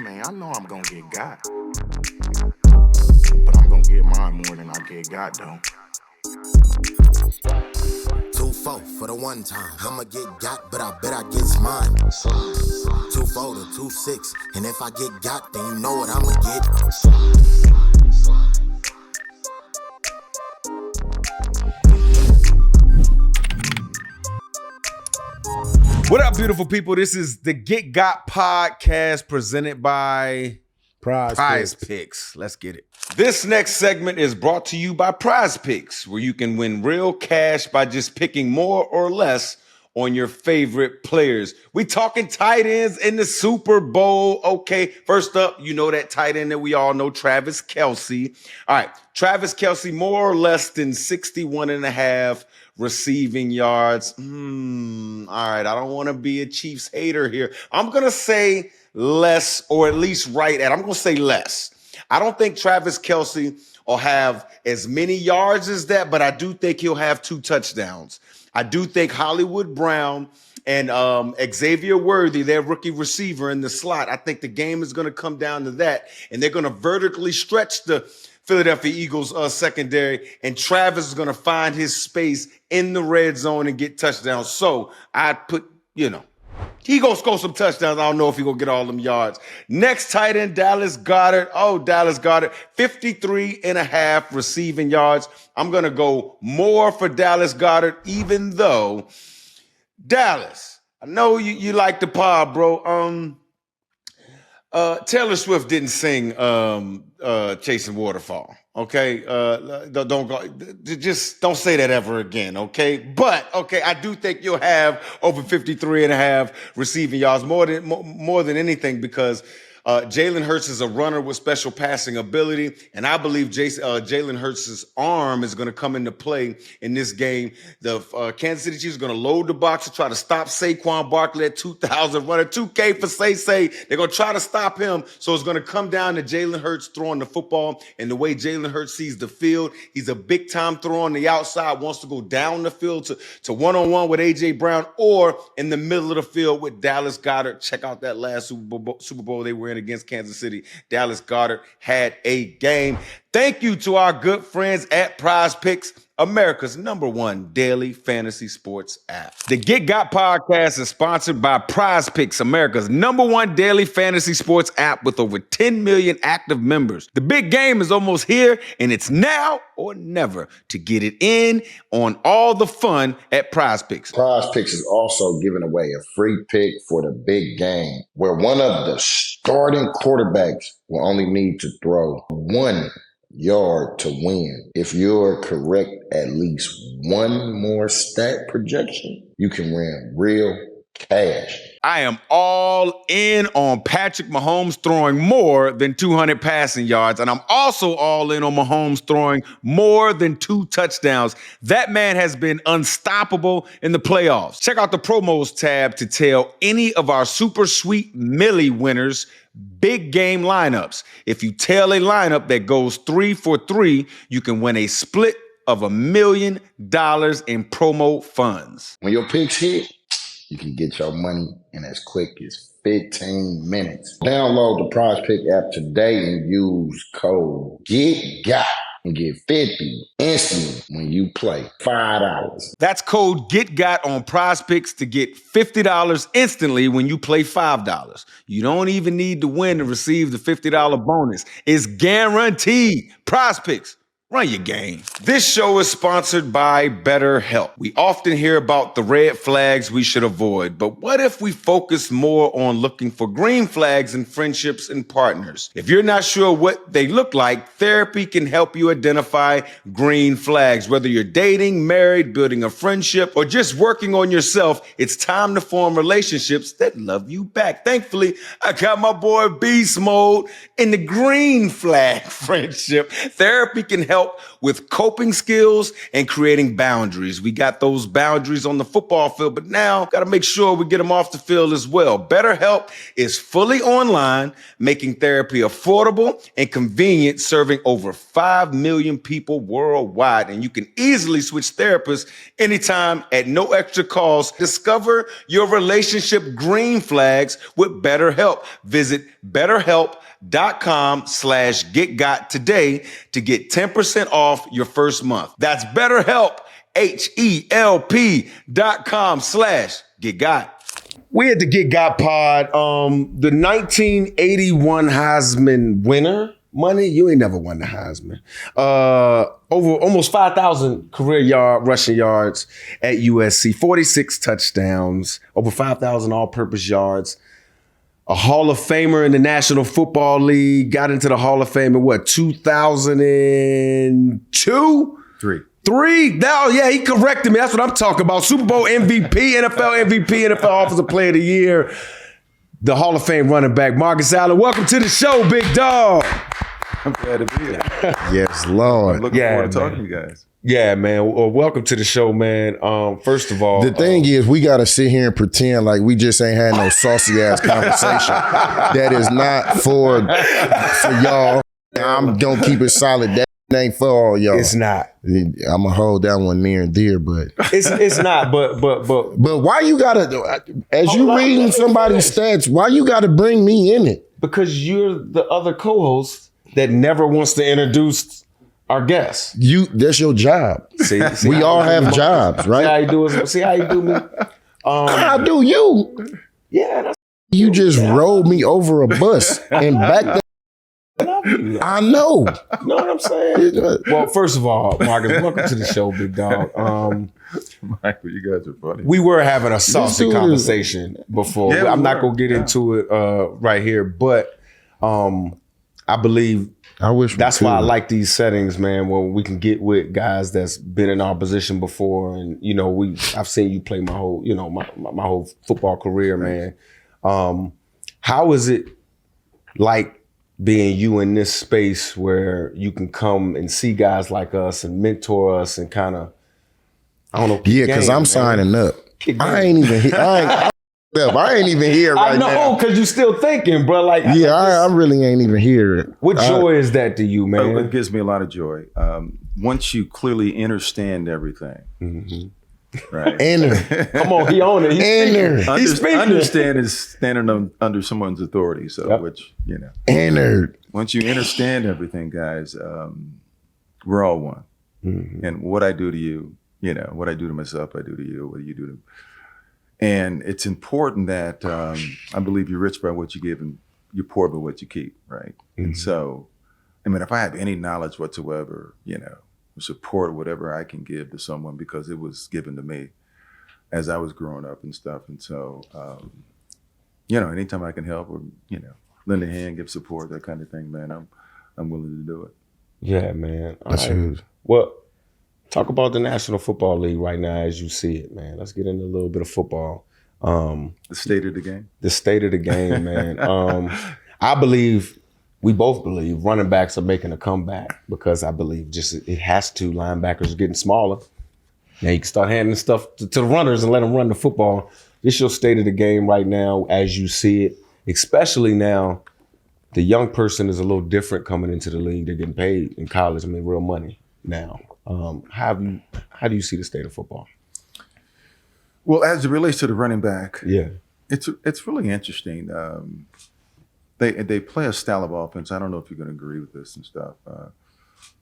Man, I know I'm gonna get got, but I'm gonna get mine more than I get got, though. 2-4 for the one time. I'ma get got, but I bet I gets mine. 2-4 to 2-6, and if I get got, then you know what I'ma get. What up, beautiful people? This is the Get Got podcast presented by PrizePicks. Let's get it. This next segment is brought to you by PrizePicks, where you can win real cash by just picking more or less on your favorite players. We talking tight ends in the Super Bowl. Okay, first up, you know that tight end that we all know, Travis Kelce. All right, Travis Kelce, more or less than 61.5 receiving yards. All right, I don't want to be a Chiefs hater here. I'm going to say less, or at least right at. I'm going to say less. I don't think Travis Kelce will have as many yards as that, but I do think he'll have 2 touchdowns. I do think Hollywood Brown and Xavier Worthy, their rookie receiver in the slot, I think the game is going to come down to that, and they're going to vertically stretch the Philadelphia Eagles secondary, and Travis is going to find his space in the red zone and get touchdowns. So I put, he going to score some touchdowns. I don't know if he going to get all them yards. Next tight end, Dallas Goedert. Oh, Dallas Goedert, 53.5 receiving yards. I'm going to go more for Dallas Goedert, even though Dallas, I know you like the pod, bro. Taylor Swift didn't sing Chasing Waterfall. Okay, just don't say that ever again. Okay, but okay, I do think you'll have over 53.5 receiving yards, more than anything, because Jalen Hurts is a runner with special passing ability, and I believe Jalen Hurts' arm is going to come into play in this game. The Kansas City Chiefs are going to load the box to try to stop Saquon Barkley at 2,000, running 2K for Say. They're going to try to stop him, so it's going to come down to Jalen Hurts throwing the football, and the way Jalen Hurts sees the field, he's a big-time thrower on the outside, wants to go down the field to one-on-one with A.J. Brown, or in the middle of the field with Dallas Goedert. Check out that last Super Bowl they were in against Kansas City. Dallas Goedert had a game. Thank you to our good friends at PrizePicks, America's #1 daily fantasy sports app. The Get Got podcast is sponsored by PrizePicks, America's #1 daily fantasy sports app with over 10 million active members. The big game is almost here, and it's now or never to get it in on all the fun at PrizePicks. PrizePicks is also giving away a free pick for the big game, where one of the starting quarterbacks will only need to throw 1 yard to win. If you're correct at least one more stat projection, you can win real cash. I am all in on Patrick Mahomes throwing more than 200 passing yards, and I'm also all in on Mahomes throwing more than 2 touchdowns. That man has been unstoppable in the playoffs. Check out the promos tab to tell any of our super sweet Millie winners big game lineups. If you tell a lineup that goes 3 for 3, you can win a split of $1 million in promo funds. When your picks hit, you can get your money in as quick as 15 minutes. Download the PrizePick app today and use code GETGOT and get 50 instantly when you play $5. That's code GETGOT on PrizePicks to get $50 instantly when you play $5. You don't even need to win to receive the $50 bonus. It's guaranteed. PrizePicks. Run your game. This show is sponsored by BetterHelp. We often hear about the red flags we should avoid, but what if we focus more on looking for green flags in friendships and partners? If you're not sure what they look like, therapy can help you identify green flags. Whether you're dating, married, building a friendship, or just working on yourself, it's time to form relationships that love you back. Thankfully, I got my boy Beast Mode in the green flag friendship. Therapy can help help with coping skills and creating boundaries. We got those boundaries on the football field, but now got to make sure we get them off the field as well. BetterHelp is fully online, making therapy affordable and convenient, serving over 5 million people worldwide. And you can easily switch therapists anytime at no extra cost. Discover your relationship green flags with BetterHelp. Visit BetterHelp.com/getgot today to get 10% off your first month. That's BetterHelp, HELP.com/getgot. We at the Get Got Pod. The 1981 Heisman winner, money, you ain't never won the Heisman. Over almost 5,000 career rushing yards at USC, 46 touchdowns, over 5,000 all-purpose yards. A Hall of Famer in the National Football League, got into the Hall of Fame in what, 2002? Three? No, yeah, he corrected me. That's what I'm talking about. Super Bowl MVP, NFL MVP, NFL Offensive Player of the Year, the Hall of Fame running back, Marcus Allen. Welcome to the show, big dog. I'm glad to be here. Yes, Lord. I'm looking forward to talking to you guys. Yeah, man. Well, welcome to the show, man. First of all, the thing is, we got to sit here and pretend like we just ain't had no saucy ass conversation. That is not for y'all. I'm gonna keep it solid. That ain't for all y'all. It's not. I'm gonna hold that one near and dear, but it's not. But why you gotta? As you reading somebody's stats, why you gotta bring me in it? Because you're the other co-host that never wants to introduce our guests. That's your job. See we all have jobs, right? See how you do me? How do you? Yeah. You just rolled me over a bus and back that. I know. You know what I'm saying? Well, first of all, Marcus, welcome to the show, big dog. Michael, you guys are funny. We were having a saucy conversation before. Yeah, I'm not going to get into it right here, but I believe that's why I like these settings, man, where we can get with guys that's been in our position before. And, you know, I've seen you play my whole, you know, my whole football career, man. How is it like being you in this space where you can come and see guys like us and mentor us and kind of, I don't know. Yeah, because I'm signing up. I ain't even here. I ain't even here right now. I know, because you still thinking, bro. Like, yeah, I really ain't even here. What joy is that to you, man? It gives me a lot of joy. Once you clearly understand everything, right? Come on, he on it. He's speaking. Understand is standing under someone's authority. So, which, you know. Once you understand everything, guys, we're all one. And what I do to you, you know, what I do to myself, I do to you. What you do to. And it's important that I believe you're rich by what you give and you're poor by what you keep, right? And so, I mean, if I have any knowledge whatsoever, you know, support, whatever I can give to someone because it was given to me as I was growing up and stuff. And so, you know, anytime I can help or, you know, lend a hand, give support, that kind of thing, man, I'm willing to do it. Yeah, man. That's huge. Well, talk about the National Football League right now as you see it, man. Let's get into a little bit of football. The state of the game? The state of the game, man. We both believe running backs are making a comeback because I believe just it has to. Linebackers are getting smaller. Now you can start handing stuff to the runners and let them run the football. This is your state of the game right now as you see it, especially now the young person is a little different coming into the league. They're getting paid in college. I mean, real money now. How do you see the state of football? Well, as it relates to the running back, yeah, it's really interesting. They play a style of offense. I don't know if you're going to agree with this and stuff.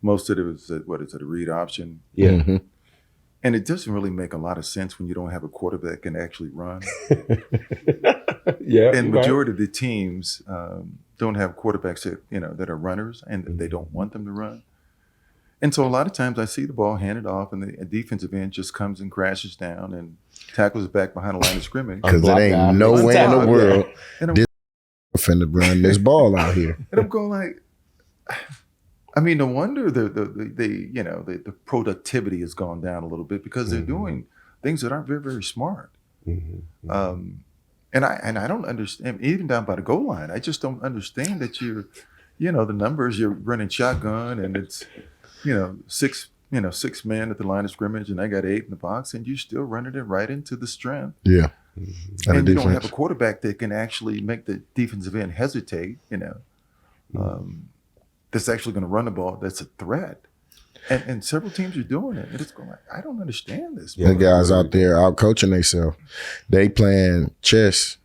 Most of it is a read option. Yeah. Mm-hmm. And it doesn't really make a lot of sense when you don't have a quarterback that can actually run. Yeah. And majority of the teams don't have quarterbacks that are runners and they don't want them to run. And so a lot of times I see the ball handed off and the defensive end just comes and crashes down and tackles back behind the line of scrimmage. Because it ain't no way in the world this finna run this ball out here. And I'm going like, I mean, no wonder the productivity has gone down a little bit because they're doing things that aren't very, very smart. And I don't understand, even down by the goal line, I just don't understand that the numbers, you're running shotgun and it's, six men at the line of scrimmage, and they got 8 in the box, and you're still running it right into the strength. Yeah. And you don't have a quarterback that can actually make the defensive end hesitate, that's actually going to run the ball. That's a threat. And several teams are doing it. And it's going like, I don't understand this. The guys out there out coaching themselves. They playing chess.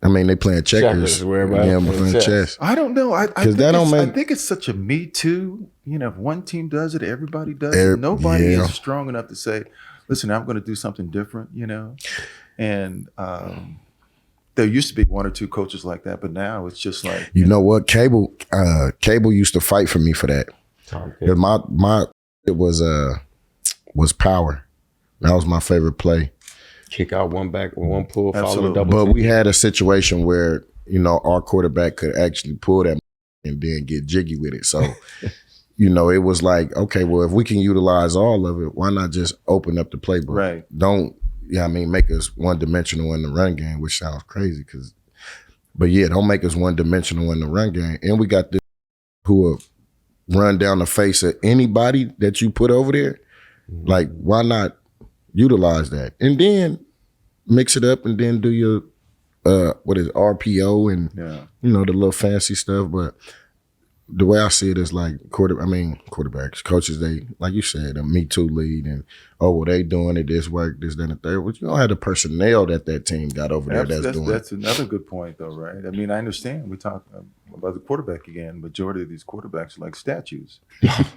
I mean, they playing checkers. Playing chess. I don't know. I think it's such a me too. If one team does it, everybody does it. Nobody is strong enough to say, listen, I'm going to do something different, And there used to be 1 or 2 coaches like that, but now it's just like you know what? Cable used to fight for me for that. My it was power. That was my favorite play. Kick out one back, one pull, follow double. But we had a situation where our quarterback could actually pull that and then get jiggy with it. So it was like, okay, well, if we can utilize all of it, why not just open up the playbook? Right. Don't make us one-dimensional in the run game, which sounds crazy. Don't make us one-dimensional in the run game. And we got this who will run down the face of anybody that you put over there. Like, why not utilize that? And then mix it up and then do your, RPO and, the little fancy stuff. But the way I see it is like quarterbacks, coaches, they, like you said, a Me Too lead and, they doing it, this work, this, that, and the third. But you don't have the personnel that team got over there that's doing it. That's another good point, though, right? I mean, I understand. We talk about the quarterback again. Majority of these quarterbacks are like statues.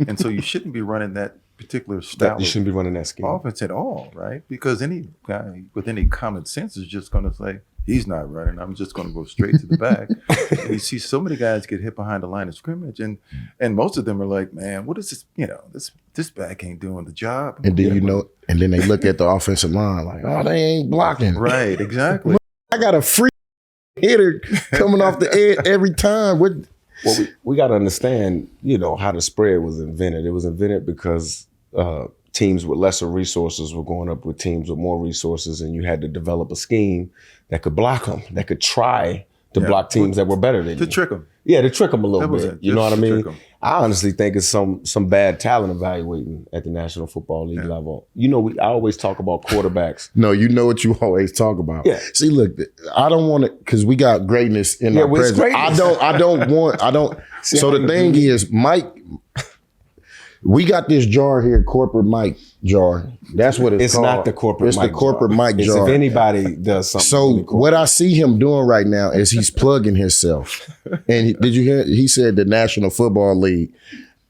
And so you shouldn't be running that particular style. You shouldn't be running that scheme. Offense at all, right? Because any guy with any common sense is just going to say, he's not running. I'm just going to go straight to the back. And you see so many guys get hit behind the line of scrimmage, and most of them are like, man, what is this? This back ain't doing the job. And then and then they look at the offensive line like, oh, they ain't blocking. Right, exactly. I got a free hitter coming off the edge every time. Well, we got to understand, how the spread was invented. It was invented because teams with lesser resources were going up with teams with more resources, and you had to develop a scheme that could block them, that could try to block teams that were better than you. To trick them. Yeah, to trick them a little bit. You know what I mean? 'em. I honestly think it's some bad talent evaluating at the National Football League level. I always talk about quarterbacks. No, you know what you always talk about. Yeah. See, look, I don't want to, because we got greatness in our presence. Greatness. So the thing is, Mike, we got this jar here, corporate mic jar. That's what it's called. It's not the corporate mic jar. It's the corporate mic jar. If anybody does something. So what I see him doing right now is he's plugging himself. And did you hear? He said the National Football League.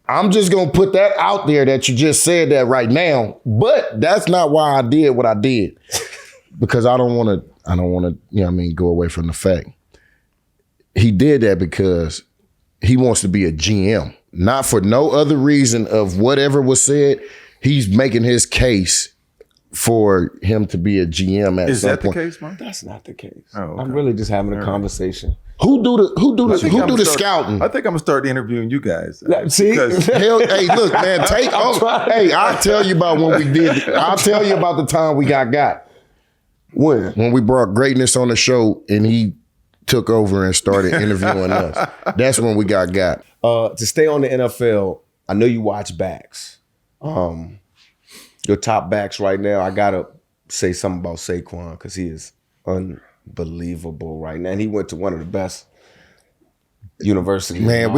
I'm just going to put that out there that you just said that right now. But that's not why I did what I did. Because I don't want to, go away from the fact. He did that because he wants to be a GM. Not for no other reason of whatever was said. He's making his case for him to be a GM at some point. Is that the case, Mike? That's not the case. Oh, okay. I'm really just having a conversation. Who do the scouting? I think I'm gonna start interviewing you guys. See? Hell, hey, look, man, I'll tell you about when we did. I'll tell you about the time we got. When we brought greatness on the show and he took over and started interviewing us. That's when we got. To stay on the NFL, I know you watch backs. Your top backs right now, I gotta say something about Saquon because he is unbelievable right now. And he went to one of the best universities. Man,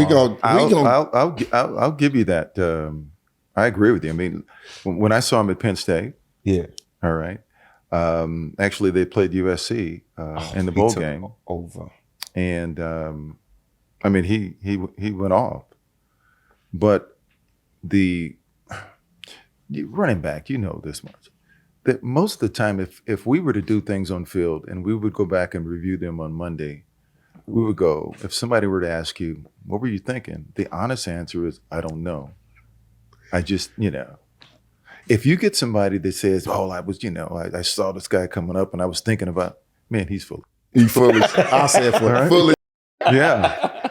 I'll give you that. I agree with you. I mean, when I saw him at Penn State, all right. Actually, they played USC in the bowl game over, and I mean he went off, but the running back, this much, that most of the time, if we were to do things on field and we would go back and review them on Monday, we would go, if somebody were to ask you, what were you thinking? The honest answer is, I don't know. I just, if you get somebody that says, oh, I was, I saw this guy coming up and I was thinking about, man, he's full. He's fully, I said fully. Yeah.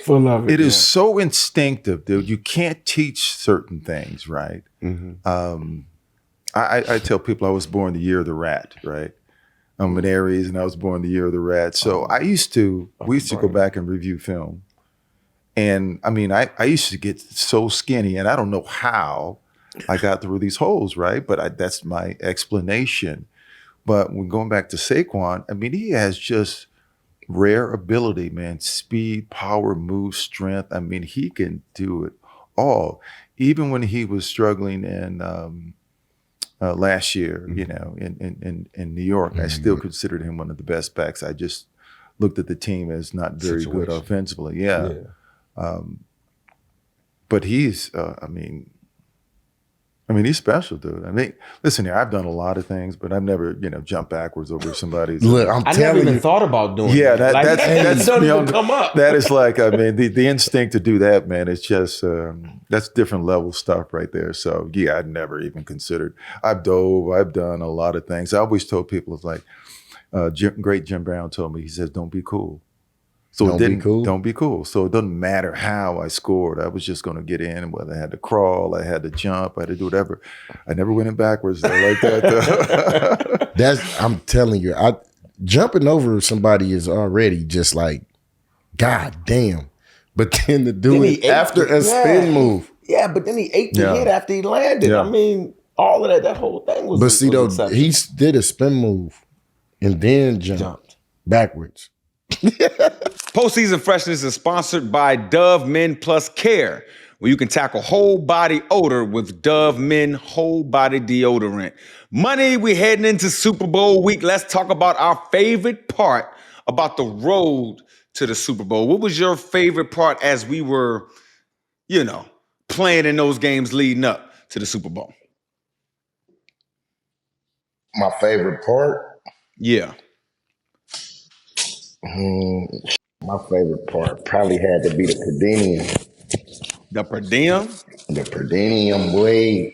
Full of it. It is so instinctive, dude. You can't teach certain things, right? Mm-hmm. I tell people I was born the year of the rat, right? I'm an Aries and I was born the year of the rat. So we used to go back and review film. And I mean, I used to get so skinny, and I don't know how I got through these holes, right? But that's my explanation. But when going back to Saquon, I mean, he has just rare ability, man. Speed, power, move, strength. I mean, he can do it all. Even when he was struggling in last year, you know, in New York, I still considered him one of the best backs. I just looked at the team as not very good offensively. Yeah. But he's, I mean, he's special, dude. I mean, listen here, I've done a lot of things, but I've never, you know, jumped backwards over somebody's. Look, I never even thought about doing that. That That's doesn't even come up. That is like, I mean, the instinct to do that, man, it's just, that's different level stuff right there. So, yeah, I'd never even considered. I've done a lot of things. I always told people, it's like, great Jim Brown told me, he says, don't be cool. So don't be cool. So it doesn't matter how I scored. I was just going to get in, whether I had to crawl, I had to jump, I had to do whatever. I never went in backwards though, like that. I'm telling you, jumping over somebody is already just like, God damn. But then to do it after a spin move. Yeah, but then he ate the hit after he landed. I mean, all of that whole thing was. But see, though, he did a spin move and then jumped backwards. Postseason Freshness is sponsored by Dove Men Plus Care, where you can tackle whole body odor with Dove Men Whole Body Deodorant. Money, we're heading into Super Bowl week. Let's talk about our favorite part about the road to the Super Bowl. What was your favorite part as we were, you know, playing in those games leading up to the Super Bowl? My favorite part? Yeah. My favorite part probably had to be the per diem. The per diem? The per diem way.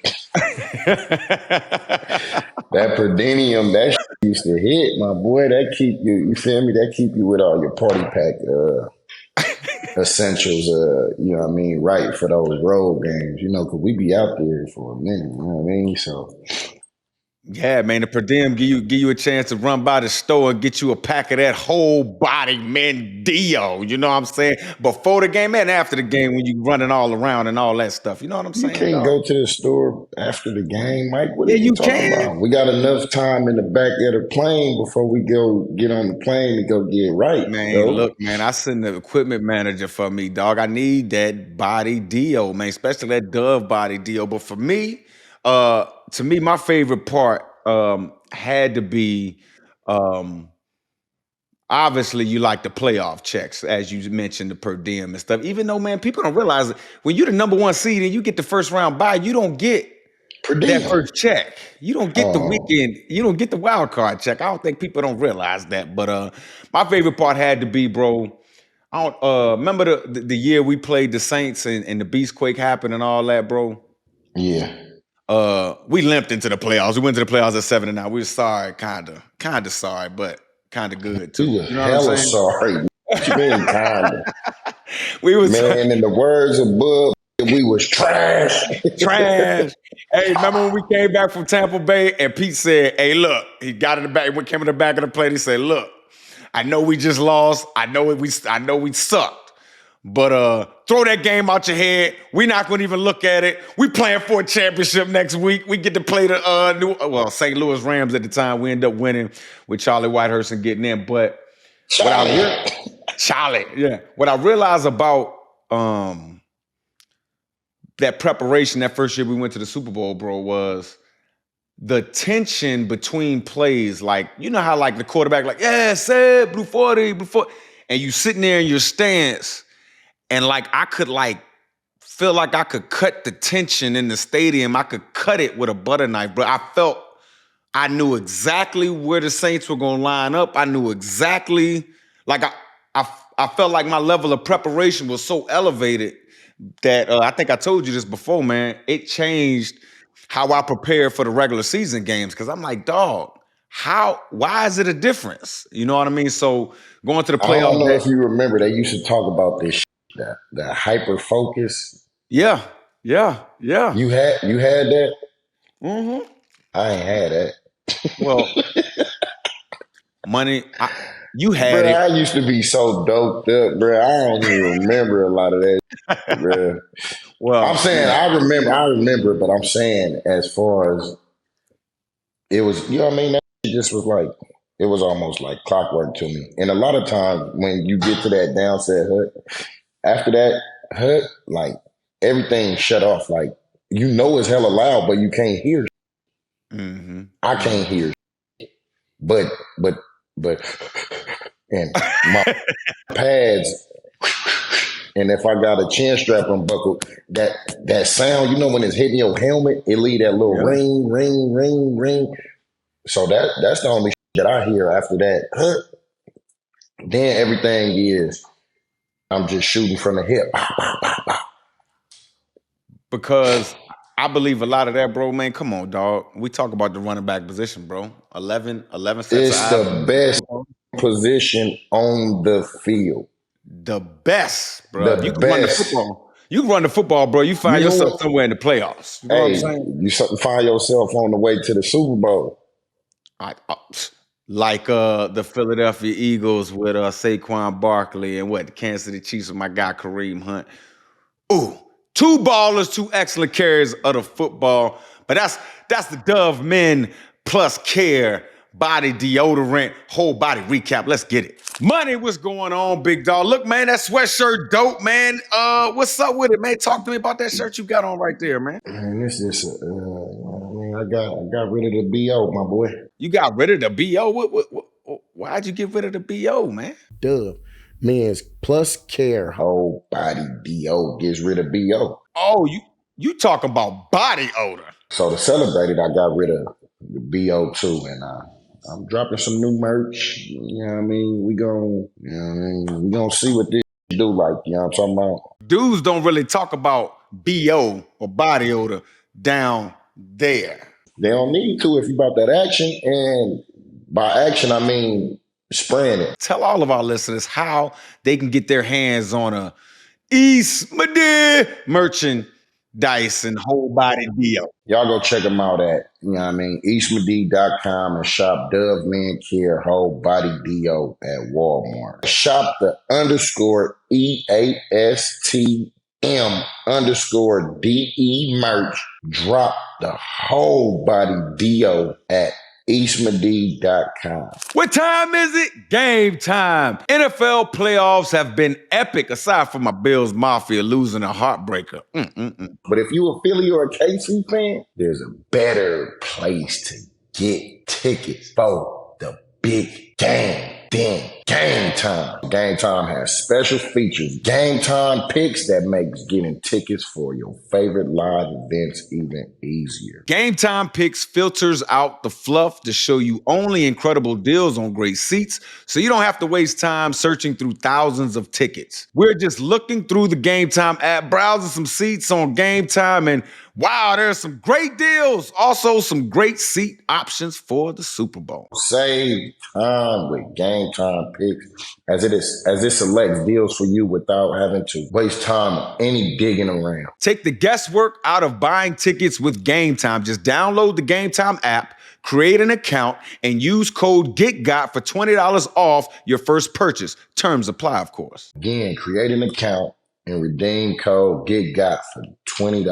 That per diem, that used to hit, my boy. That keep you feel me? That keep you with all your party pack essentials, you know what I mean, right for those road games, you know, because we be out there for a minute, you know what I mean? So yeah, man, the per diem give you a chance to run by the store and get you a pack of that whole body Mendio. You know what I'm saying? Before the game and after the game when you running all around and all that stuff. You know what I'm saying? You can't go to the store after the game, Mike. What are you talking about? We got enough time in the back of the plane before we go get on the plane to go get right. Man, look, man, I send the equipment manager for me, dog. I need that body deal, man, especially that Dove body deal. But for me, to me, my favorite part had to be obviously you like the playoff checks, as you mentioned, the per diem and stuff. Even though, man, people don't realize it. When you're the number one seed and you get the first round bye, you don't get that first check. You don't get the weekend. You don't get the wild card check. I don't think people don't realize that. But my favorite part had to be, bro. I don't remember the year we played the Saints and the BEASTQUAKE happened and all that, bro. Yeah. We limped into the playoffs. We went to the playoffs at 7-9. We were sorry, kind of sorry, but kind of good too. You know hella sorry. What you mean, kinda? We was man. In the words of Bub, we was trash. Trash. Hey, remember when we came back from Tampa Bay and Pete said, "Hey, look," he got in the back. We came in the back of the plate. He said, "Look, I know we just lost. I know we sucked. But throw that game out your head. We're not going to even look at it. We playing for a championship next week. We get to play the St. Louis Rams at the time. We end up winning with Charlie Whitehurst and getting in. But what I realized about that preparation that first year we went to the Super Bowl, bro, was the tension between plays. Like, you know how like the quarterback like, yeah, Seb, blue 40, and you sitting there in your stance. And like I could like feel like I could cut the tension in the stadium. I could cut it with a butter knife, but I knew exactly where the Saints were gonna line up. I knew exactly, like I felt like my level of preparation was so elevated that I think I told you this before, man. It changed how I prepared for the regular season games because I'm like, dog, why is it a difference? You know what I mean? So going to the playoffs. I don't know if you remember, they used to talk about this. The hyper focus. Yeah. You had that? Mm-hmm. I ain't had that. Well, Money, you had Bro, it. I used to be so doped up, bro. I don't even remember a lot of that, bro. Well, I'm saying I remember, but I'm saying as far as it was, you know what I mean? That shit just was like, it was almost like clockwork to me. And a lot of times when you get to that downset hut, after that hut, like everything shut off. Like, you know it's hella loud, but you can't hear. mm-hmm. I can't hear. But, and my pads, and if I got a chin strap unbuckled, that sound, you know, when it's hitting your helmet, it leave that little ring, ring, ring, ring. So that's the only that I hear after that. Then everything is, I'm just shooting from the hip. Because I believe a lot of that, bro, man. Come on, dog. We talk about the running back position, bro. 11 sets It's of the best position on the field. The best, bro. The You can run the best. football. You can run the football, bro. You find yourself somewhere in the playoffs. You know what I'm saying? You find yourself on the way to the Super Bowl. Like the Philadelphia Eagles with Saquon Barkley and the Kansas City Chiefs with my guy Kareem Hunt. Ooh, two ballers, two excellent carriers of the football. But that's the Dove Men plus care, body deodorant, whole body recap. Let's get it. Money, what's going on, big dog? Look, man, that sweatshirt dope, man. What's up with it, man? Talk to me about that shirt you got on right there, man. Man, this is I got rid of the BO, my boy. You got rid of the BO? Why'd you get rid of the BO, man? Dove Men's plus care. Whole body BO gets rid of BO. Oh, you talking about body odor. So to celebrate it, I got rid of the BO too, and I'm dropping some new merch. You know what I mean? We gonna see what this do like, you know what I'm talking about? Dudes don't really talk about BO or body odor down there. They don't need to if you about that action, and by action I mean spraying it. Tell all of our listeners how they can get their hands on a Eastmade merchandise and whole body BO. Y'all go check them out at, you know what I mean, eastmade.com and shop Dove Men Care Whole Body DO at Walmart. Shop the _EASTM_DE merch. Drop the whole body DO at eastmade.com. What time is it? Game time. NFL playoffs have been epic, aside from my Bills Mafia losing a heartbreaker. But if you a Philly or a KC fan, there's a better place to get tickets for the big game than Gametime. Gametime has special features, Gametime picks that makes getting tickets for your favorite live events even easier. Gametime Picks filters out the fluff to show you only incredible deals on great seats, so you don't have to waste time searching through thousands of tickets. We're just looking through the Gametime app, browsing some seats on Gametime, and wow, there's some great deals. Also, some great seat options for the Super Bowl. Save time with Gametime Picks as it selects deals for you without having to waste time on any digging around. Take the guesswork out of buying tickets with Gametime. Just download the Gametime app, create an account, and use code GETGOT for $20 off your first purchase. Terms apply, of course. Again, create an account and redeem code GETGOT for $20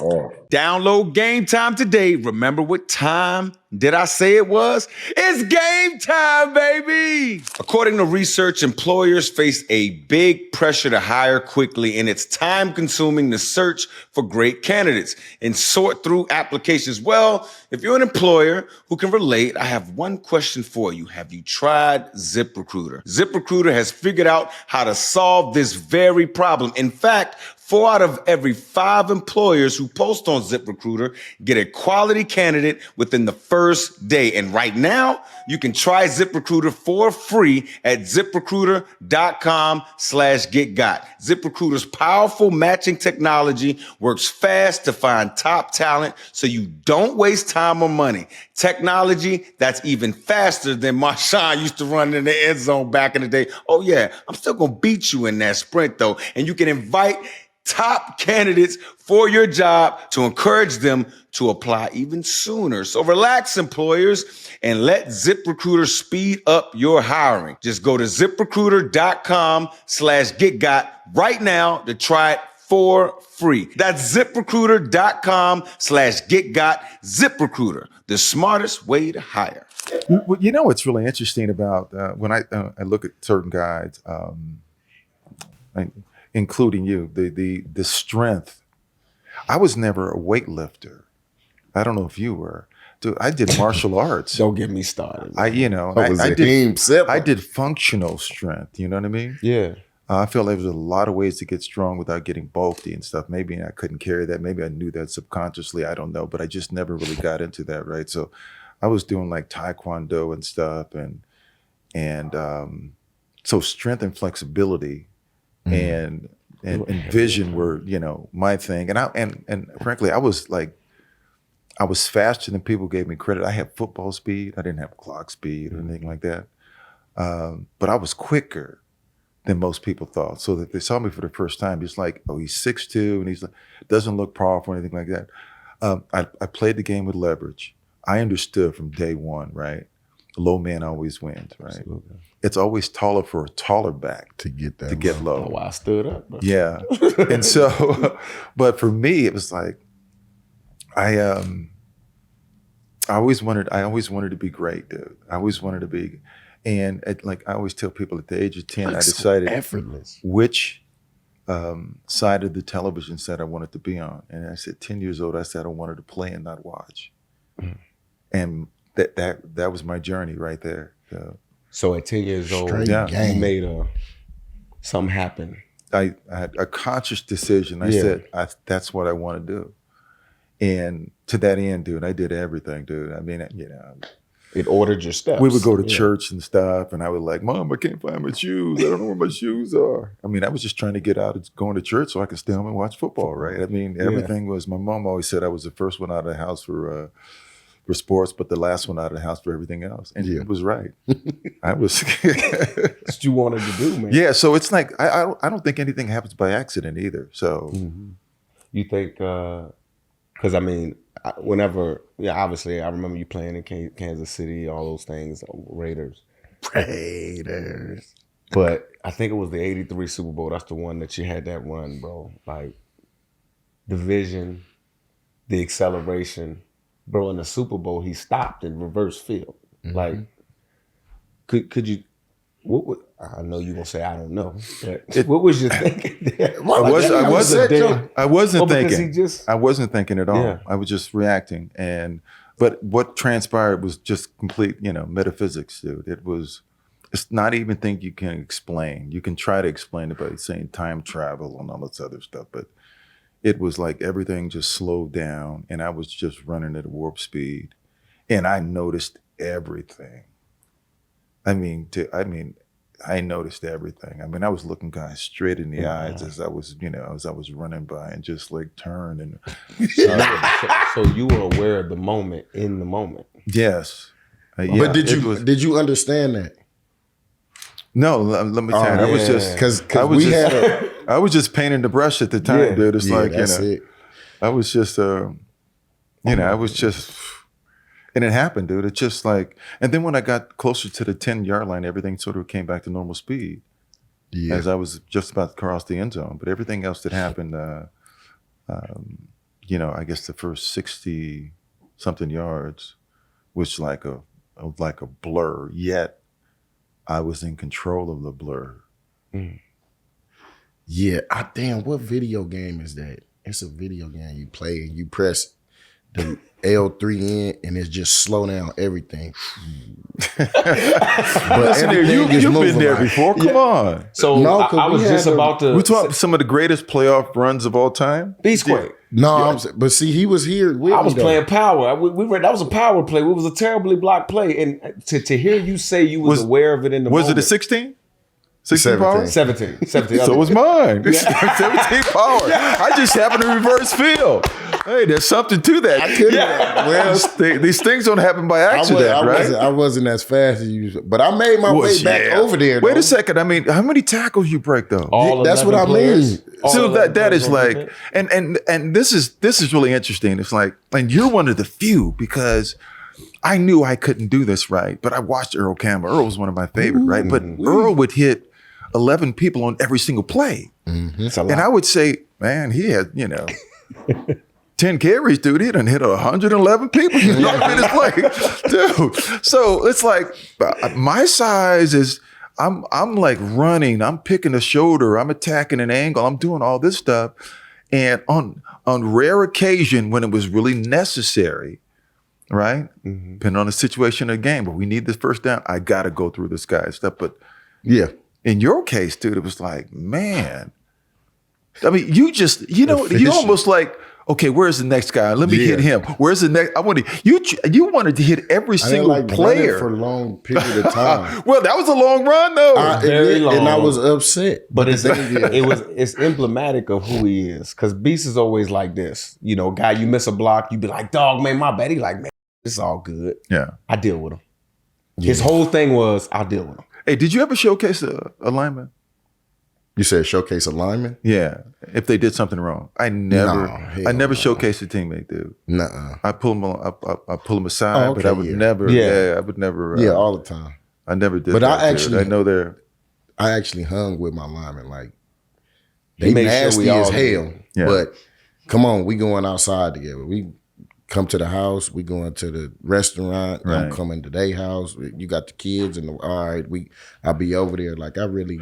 off. Download Gametime today. Remember what time did I say it was? It's game time, baby! According to research, employers face a big pressure to hire quickly, and it's time-consuming to search for great candidates and sort through applications. Well, if you're an employer who can relate, I have one question for you. Have you tried ZipRecruiter? ZipRecruiter has figured out how to solve this very problem. In fact, 4 out of every 5 employers who post on ZipRecruiter get a quality candidate within the first day. And right now, you can try ZipRecruiter for free at ZipRecruiter.com/getgot. ZipRecruiter's powerful matching technology works fast to find top talent so you don't waste time or money. Technology that's even faster than Marshawn used to run in the end zone back in the day. Oh yeah, I'm still gonna beat you in that sprint though. And you can invite top candidates for your job to encourage them to apply even sooner. So relax, employers, and let ZipRecruiter speed up your hiring. Just go to ZipRecruiter.com/getgot right now to try it for free. That's ZipRecruiter.com/getgot. ZipRecruiter, the smartest way to hire. Well, you know what's really interesting about when I look at certain guys, including you, the strength. I was never a weightlifter. I don't know if you were. Dude, I did martial arts. Don't get me started. I did functional strength. You know what I mean? Yeah. I feel like there was a lot of ways to get strong without getting bulky and stuff. Maybe I couldn't carry that. Maybe I knew that subconsciously. I don't know. But I just never really got into that, right? So I was doing like Taekwondo and stuff. And so strength and flexibility and vision were, my thing. And frankly, I was faster than people gave me credit. I had football speed. I didn't have clock speed or anything like that. But I was quicker than most people thought. So that they saw me for the first time, just like, oh, he's 6'2", and he's like, doesn't look powerful or anything like that. I played the game with leverage. I understood from day one, right? The low man always wins, right? Absolutely. It's always taller for a taller back to get low. Oh, I stood up. Bro. Yeah. And so, but for me, it was like, I always wanted to be great, dude. I always wanted to be, and I always tell people at the age of 10, I decided effortless which side of the television set I wanted to be on. And I said, 10 years old, I said I wanted to play and not watch. Mm. And that was my journey right there. So at 10 years old, you made something happen. I had a conscious decision. I said, that's what I want to do. And to that end, dude, I did everything, dude. I mean, it ordered your steps. We would go to church and stuff, and I would like, Mom, I can't find my shoes. I don't know where my shoes are. I mean, I was just trying to get out of going to church so I could stay home and watch football, right? I mean, everything was, my mom always said I was the first one out of the house for sports, but the last one out of the house for everything else. And it was right. I was. That's what you wanted to do, man. Yeah, so it's like, I don't think anything happens by accident either. So. Mm-hmm. You think, because I mean, whenever, obviously, I remember you playing in Kansas City, all those things, Raiders. But I think it was the 83 Super Bowl. That's the one that you had that run, bro. Like, the vision, the acceleration. Bro, in the Super Bowl, he stopped in reverse field. Mm-hmm. Like, could you, I know you're going to say, I don't know. What was you thinking there? I wasn't thinking at all. Yeah. I was just reacting. But what transpired was just complete, metaphysics, dude. It's not even thing you can explain. You can try to explain it by saying time travel and all this other stuff, but it was like everything just slowed down and I was just running at warp speed and I noticed everything. I noticed everything. I mean, I was looking guys straight in the eyes as I was running by and just like turned and. So you were aware of the moment in the moment. Yes. But did you understand that? No, let me tell you. I was just I was just painting the brush at the time, dude. It's like I was just I was just. And it happened, dude. It's just like, and then when I got closer to the 10-yard line, everything sort of came back to normal speed as I was just about to cross the end zone. But everything else that happened, I guess the first 60-something yards was like a blur. Yet I was in control of the blur. Mm. Yeah, what video game is that? It's a video game you play and you press the L3 in and it's just slow down everything. But everything you've been there before. Come on. So I was just about to. We talked some of the greatest playoff runs of all time. BEASTQUAKE. No, but see, he was here. I was playing power. That was a power play. It was a terribly blocked play, and to hear you say you was aware of it in the moment. Was it a 16? 16 power? 17. So was mine. 17 power. I just happened to reverse field. Hey, there's something to that. I couldn't. Well, These things don't happen by accident, right? I wasn't as fast as you, but I made my way back over there. Wait though. a second. I mean, how many tackles you break though? That's what I mean. So that is like, and this is really interesting. It's like, and you're one of the few because I knew I couldn't do this right, but I watched Earl Campbell. Earl was one of my favorite, right? But Earl would hit 11 people on every single play. And I would say, man, he had, 10 carries, dude. He done hit 111 people. You know what I mean? It's like, dude. So it's like my size is, I'm like running. I'm picking a shoulder. I'm attacking an angle. I'm doing all this stuff. And on rare occasion, when it was really necessary, right? Depending on the situation of the game, but we need this first down. I got to go through this guy's stuff. But yeah, in your case, dude, it was like, man. I mean, you just, you almost like, okay, where's the next guy? Let me hit him. Where's the next? I wanted you wanted to hit every single player for a long period of time. Well, that was a long run, though. Very long, and I was upset. But it's emblematic of who he is. Because Beast is always like this. Guy, you miss a block, you be like, dog, man, my bad. He like, man, it's all good. Yeah, I deal with him. Yeah. His whole thing was, I'll deal with him. Hey, did you ever showcase a lineman? You said showcase a lineman? Yeah, if they did something wrong. I never showcased a teammate, dude. Nuh-uh. I pull them aside, but I would never. I would never. All the time. I never did. But that, I know they're. I actually hung with my linemen. Like they nasty as hell. Yeah. But come on, we going outside together. We come to the house. We going to the restaurant. Right. I'm coming to their house. You got the kids, and all right, I'll be over there. Like I really.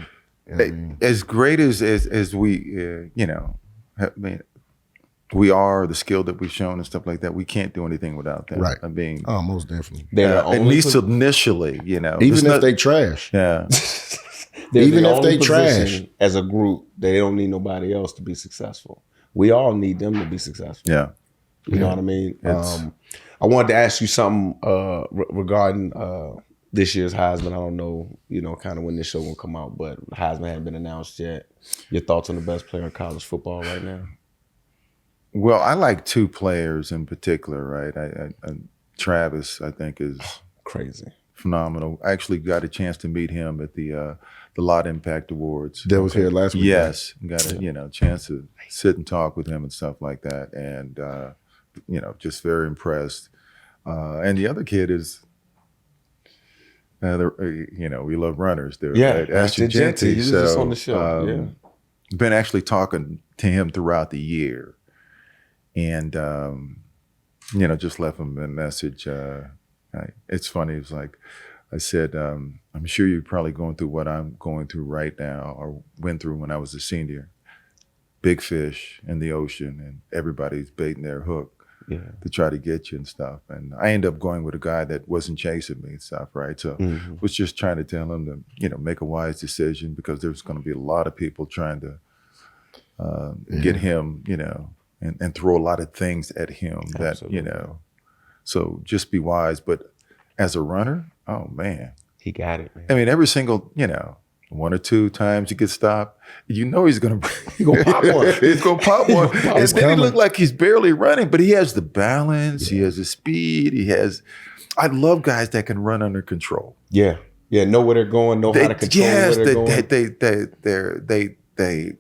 As great as we, I mean, we are the skill that we've shown and stuff like that. We can't do anything without them. Right. Most definitely. At least initially, even if they trash. Yeah. Even if they trash as a group, they don't need nobody else to be successful. We all need them to be successful. Yeah. You know what I mean? I wanted to ask you something regarding this year's Heisman. I don't know, kind of when this show will come out, but Heisman hasn't been announced yet. Your thoughts on the best player in college football right now? Well, I like two players in particular, right? I Travis, I think, is crazy, phenomenal. I actually got a chance to meet him at the Lot Impact Awards. That was here last week. Yes, got a chance to sit and talk with him and stuff like that, and just very impressed. And the other kid is. We love runners, dude. Yeah, right? Ashton Genty. He was just on the show. Been actually talking to him throughout the year, and just left him a message. It's funny. It's like I said, I'm sure you're probably going through what I'm going through right now, or went through when I was a senior. Big fish in the ocean, and everybody's baiting their hook. To try to get you and stuff. And I ended up going with a guy that wasn't chasing me and stuff, right? So was just trying to tell him to, make a wise decision, because there's going to be a lot of people trying to get him, and throw a lot of things at him that, so just be wise. But as a runner, oh man. He got it, man. I mean, every single, one or two times he gets stopped, he's gonna pop one. He's gonna pop one. And then he look like he's barely running, but he has the balance, he has the speed, I love guys that can run under control. Yeah. Yeah, know where they're going, know how to control where they're going. They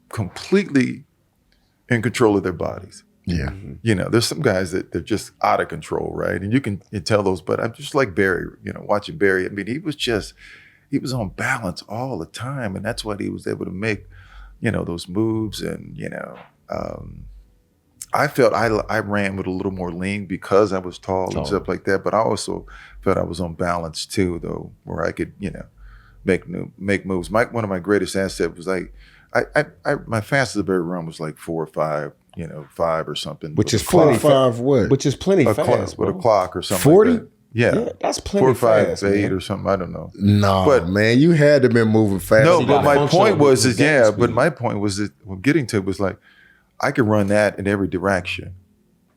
completely in control of their bodies. Yeah. There's some guys that they're just out of control, right? And you can tell those, but I'm just like Barry, watching Barry. I mean, he was on balance all the time, and that's what he was able to make, those moves. And I felt I ran with a little more lean because I was tall and stuff like that. But I also felt I was on balance too, though, where I could, make moves. One of my greatest assets was like, my fastest ability run was like 4 or 5, 5 or something. Which is plenty. 5 what? Which is plenty fast. With a clock or something. 40? Like that. Yeah, that's plenty 4 or 5, fast, 8 man. or something. I don't know. No, but man, you had to be moving fast. No, but my point was that what I'm getting to was like, I could run that in every direction.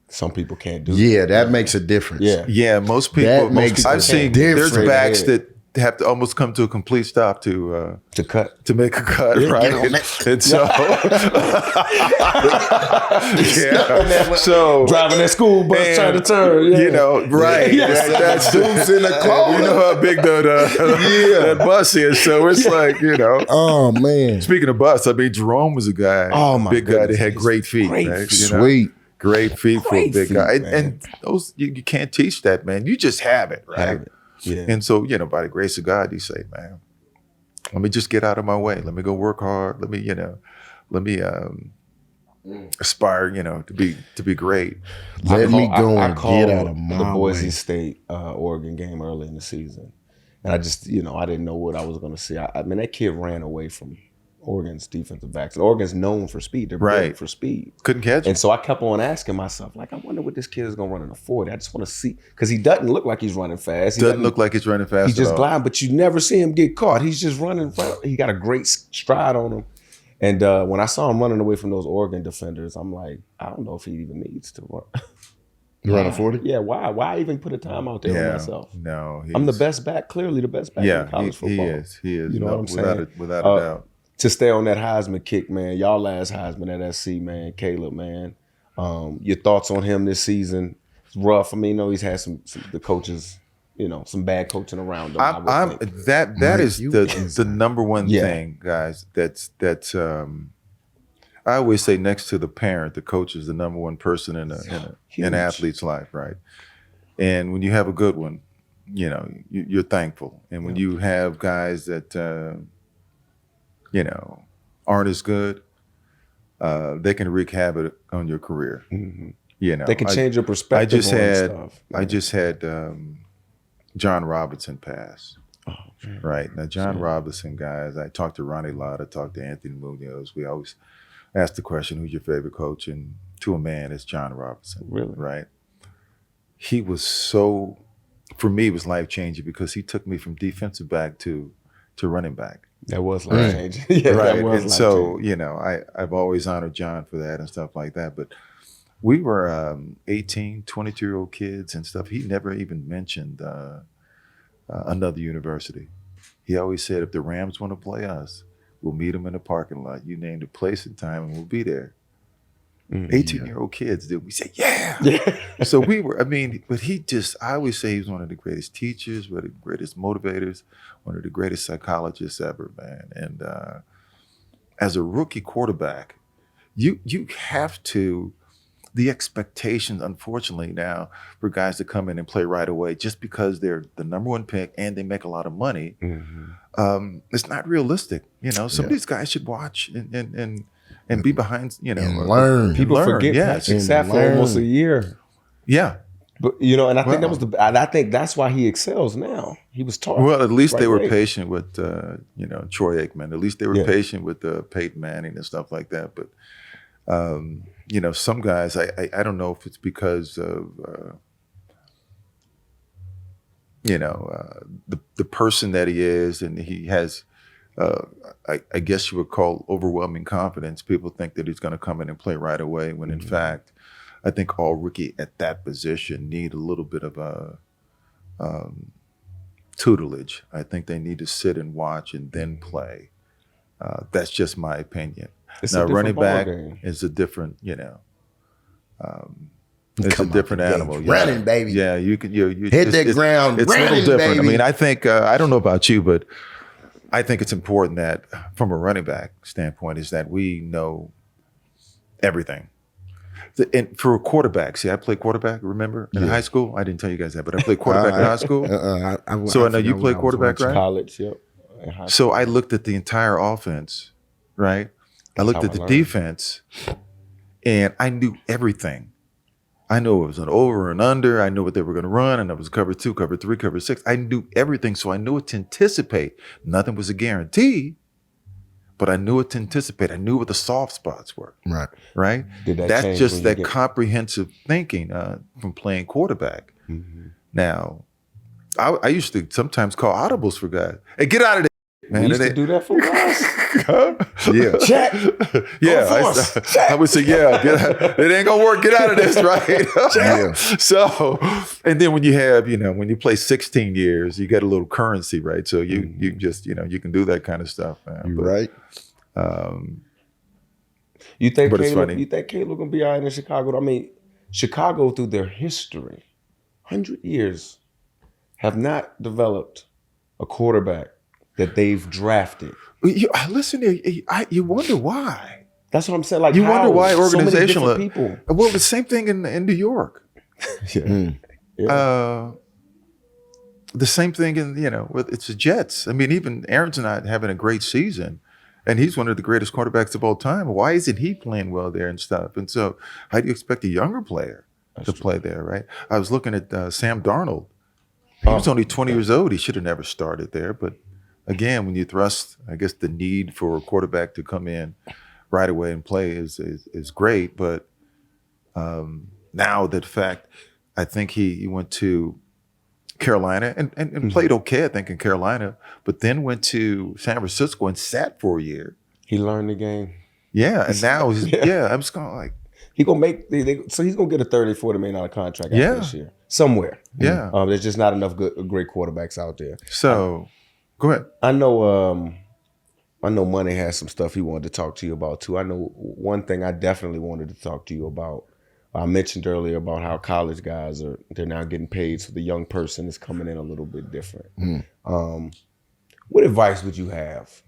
Some people can't do that. Yeah, that makes a difference. Yeah, most people. I've seen there's backs that have to almost come to a complete stop to make a cut, right? And so, so driving that school bus trying to turn, you know, right? That's Deuce in the car. You know how big that bus is, so it's like, you know. Oh man! Speaking of bus, I mean, Jerome was a guy, big guy that had great feet, right? Sweet. Great feet for a big guy. And those you can't teach that, man. You just have it, right? Have it. Yeah. And so, you know, by the grace of God, you say, man, let me just get out of my way. Let me go work hard. Let me aspire, you know, to be great. Let me go and get out of my the Boise way. State Oregon game early in the season. And I just, you know, I didn't know what I was going to see. I mean, that kid ran away from Oregon's defensive backs. And Oregon's known for speed. They're built for speed. Couldn't catch him. And so I kept on asking myself, like, I wonder what this kid is going to run in a 40. I just want to see. Because he doesn't look like he's running fast. He doesn't look like he's running fast. He's just gliding, but you never see him get caught. He's just running. He got a great stride on him. And when I saw him running away from those Oregon defenders, I'm like, I don't know if he even needs to run. You run a 40? Yeah, why? Why even put a time out there for myself? No. I'm the best back, clearly the best back in college football. He is. You know what I'm saying? Without a doubt. To stay on that Heisman kick, man, y'all last Heisman at SC, man, Caleb, man. Your thoughts on him this season? It's rough. I mean, you know, he's had some the coaches, you know, some bad coaching around him. That is the number one thing, guys. That's I always say next to the parent, the coach is the number one person in an athlete's life, right? And when you have a good one, you know, you're thankful. And when you have guys that you know, aren't as good, they can wreak havoc on your career. Mm-hmm. You know, they can change your perspective on stuff. I just had John Robinson pass. Oh, man. Right. Now, John Robinson, guys, I talked to Ronnie Lott, I talked to Anthony Munoz. We always ask the question, who's your favorite coach? And to a man, it's John Robinson. Really? Right. He was so, for me, it was life-changing because he took me from defensive back to running back. That was life-changing. Yeah, right. That was and so, you know, I've always honored John for that and stuff like that. But we were 18, 22-year-old kids and stuff. He never even mentioned another university. He always said, if the Rams want to play us, we'll meet them in the parking lot. You name the place and time and we'll be there. 18-year-old kids, did we say, yeah. So we were, I mean, but I always say he was one of the greatest teachers, one of the greatest motivators, one of the greatest psychologists ever, man. And as a rookie quarterback, you have to, the expectations, unfortunately now, for guys to come in and play right away just because they're the number one pick and they make a lot of money, it's not realistic. You know, some of these guys should watch and be behind, you know. And learn. People forget Patrick Sapp for almost a year. Yeah. But, you know, and I think I think that's why he excels now. He was taught. Well, at least they were patient with, you know, Troy Aikman. At least they were patient with Peyton Manning and stuff like that. But, you know, some guys, I don't know if it's because of, you know, the person that he is, and he has, I guess you would call overwhelming confidence. People think that he's going to come in and play right away, when in fact, I think all rookie at that position need a little bit of a tutelage. I think they need to sit and watch and then play. That's just my opinion. Now, running back is a different, you know, it's a different animal. Running, baby. Yeah, you can you hit that ground. It's running, a little different. baby. I mean, I think I don't know about you, but I think it's important that from a running back standpoint is that we know everything. And for a quarterback, see, I played quarterback, remember? In high school. I didn't tell you guys that, but I played quarterback in high school. So I know you played quarterback, right? College, yep. So I looked at the entire offense, right? I looked at the defense, and I knew everything. I knew it was an over and under. I knew what they were going to run, and it was cover 2, cover 3, cover 6. I knew everything, so I knew what to anticipate. Nothing was a guarantee, but I knew what to anticipate. I knew what the soft spots were. Right? That's just that comprehensive thinking from playing quarterback. Now, I used to sometimes call audibles for guys. Hey, get out of there. Man, we used to do that for us. Yeah. Check. Yeah. I would say, it ain't gonna work. Get out of this, right? Yeah. So, and then when you have, when you play 16 years, you get a little currency, right? So you just, you can do that kind of stuff, man. Right. You think But it's Caleb, funny. you think Caleb gonna be all right in Chicago? I mean, Chicago through their history, 100 years, have not developed a quarterback that they've drafted. Listen, you wonder why. That's what I'm saying. Like, You wonder why so many different organizational people. Well, the same thing in New York. Yeah. The same thing with it's the Jets. I mean, even Aaron's not having a great season, and he's one of the greatest quarterbacks of all time. Why isn't he playing well there and stuff? And so, how do you expect a younger player to play there, right? I was looking at Sam Darnold. He was only 20 years old. He should have never started there. But again, when you thrust, I guess the need for a quarterback to come in right away and play is great. But now the fact, I think he went to Carolina and played okay, I think, in Carolina, but then went to San Francisco and sat for a year. He learned the game. Yeah, and now I'm just going like, He gonna make so he's gonna get a $30, $40 million contract after this year somewhere. Yeah. There's just not enough great quarterbacks out there. So go ahead. I know Money has some stuff he wanted to talk to you about too. I know one thing I definitely wanted to talk to you about. I mentioned earlier about how college guys they're now getting paid, so the young person is coming in a little bit different. What advice would you have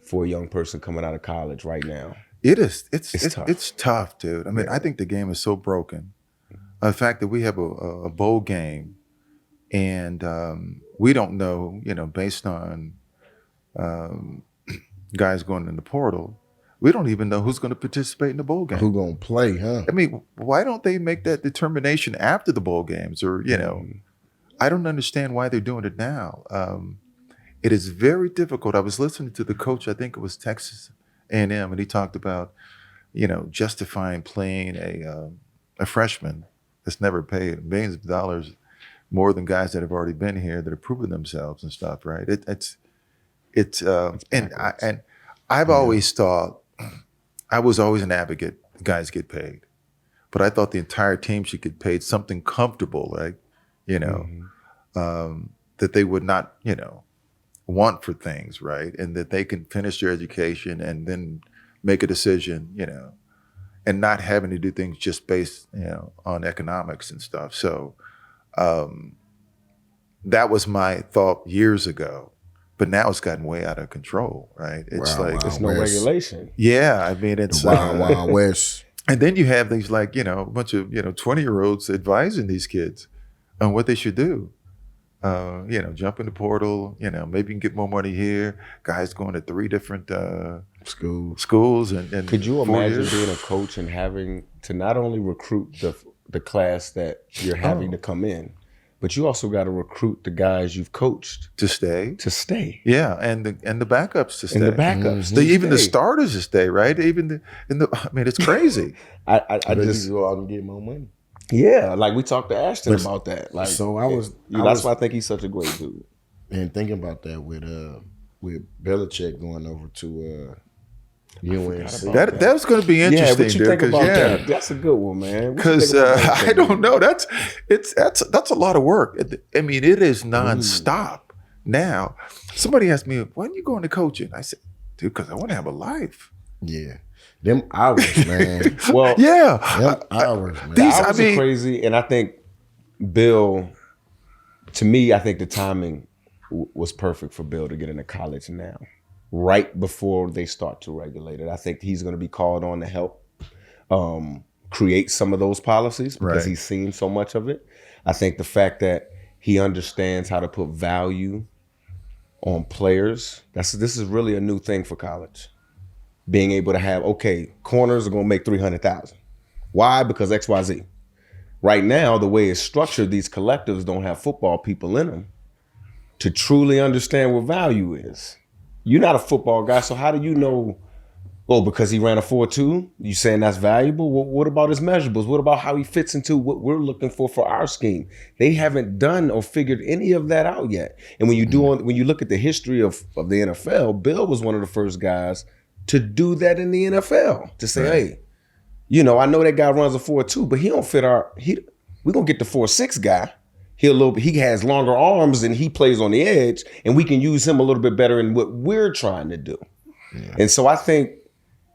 for a young person coming out of college right now? It's tough, dude. I mean, I think the game is so broken. The fact that we have a bowl game and we don't know, based on guys going in the portal, we don't even know who's going to participate in the bowl game. Who gonna play, huh? I mean, why don't they make that determination after the bowl games? Or, I don't understand why they're doing it now. It is very difficult. I was listening to the coach, I think it was Texas A&M, and he talked about, justifying playing a freshman that's never paid millions of dollars more than guys that have already been here that have proven themselves and stuff, right? I've always thought, I was always an advocate, guys get paid. But I thought the entire team should get paid something comfortable, right? That they would not, want for things, right? And that they can finish their education and then make a decision, and not having to do things just based, on economics and stuff. So that was my thought years ago. But now it's gotten way out of control, right? It's There's no regulation. Yeah, I mean, it's Wild West. And then you have these a bunch of 20-year-olds advising these kids on what they should do. Jump in the portal. Maybe you can get more money here. Guys going to 3 different schools. And could you imagine being a coach and having to not only recruit the class that you're having to come in, but you also got to recruit the guys you've coached to stay. Yeah, and the backups to stay. And the backups, even the starters to stay, right? Even it's crazy. I just go out and get more money. Yeah, like we talked to Ashton about that. Like, so that's why I think he's such a great dude. And thinking about that with Belichick going over to UNC. That was going to be interesting. Yeah, what you think about that? That's a good one, man. Because I don't know. That's a lot of work. I mean, it is nonstop. Now, somebody asked me, "When are you going to coaching?" I said, "Dude, because I want to have a life." Yeah, them hours, man. Well, yeah, them hours, man. These hours are crazy, and I think Bill. To me, I think the timing was perfect for Bill to get into college now, right before they start to regulate it. I think he's going to be called on to help create some of those policies because he's seen so much of it. I think the fact that he understands how to put value on players, this is really a new thing for college. Being able to have, corners are going to make $300,000. Why? Because XYZ. Right now, the way it's structured, these collectives don't have football people in them to truly understand what value is. You're not a football guy, so how do you know Oh, because he ran a 4.2? You saying that's valuable? What about his measurables? What about how he fits into what we're looking for our scheme? They haven't done or figured any of that out yet. And when you look at the history of the NFL, Bill was one of the first guys to do that in the NFL. To say, hey, I know that guy runs a 4.2, but he don't fit we're gonna get the 4.6 guy. He has longer arms and he plays on the edge, and we can use him a little bit better in what we're trying to do. Yeah. And so I think